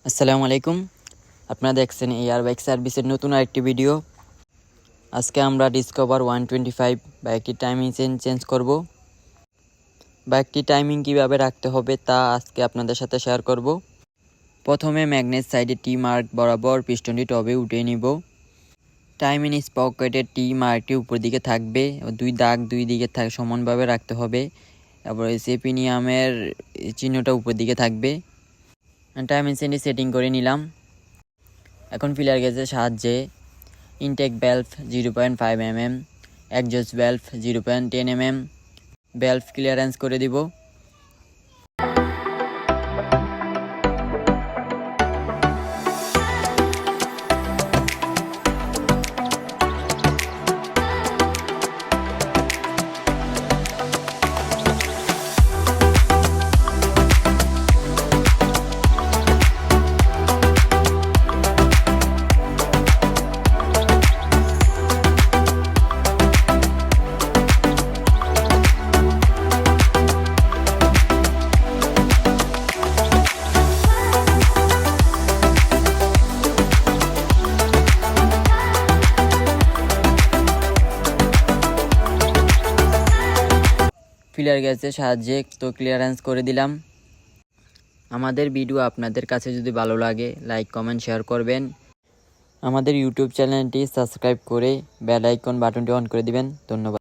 আসসালামু আলাইকুম। আপনারা দেখছেন এয়ার বাইক সার্ভিসের নতুন আরেকটি ভিডিও। আজকে আমরা ডিসকভার 125 বাইকটির টাইমিং চেঞ্জ করব। বাইকটির টাইমিং কিভাবে রাখতে হবে তা আজকে আপনাদের সাথে শেয়ার করব। প্রথমে ম্যাগনেট সাইডে টি মার্ক বরাবর পিস্টনটি টবে উঠিয়ে নিব। টাইমিং স্পকেটের টি মার্কটি উপর দিকে থাকবে, দুই দিকে সমানভাবে রাখতে হবে। তারপর সেপিনিয়ামের চিহ্নটা উপর দিকে থাকবে। টাইমিং চেঞ্জটি সেটিং করে নিলাম। এখন ফিলার গেজের সাহায্যে intake valve 0.5 mm, exhaust valve 0.10 mm valve clearance করে দিব। ফিলার গ্যাসের সাহায্যে তো ক্লিয়ারেন্স করে দিলাম। আমাদের ভিডিও আপনাদের কাছে যদি ভালো লাগে লাইক কমেন্ট শেয়ার করবেন। আমাদের ইউটিউব চ্যানেলটি সাবস্ক্রাইব করে বেল আইকন বাটনটি অন করে দিবেন। ধন্যবাদ।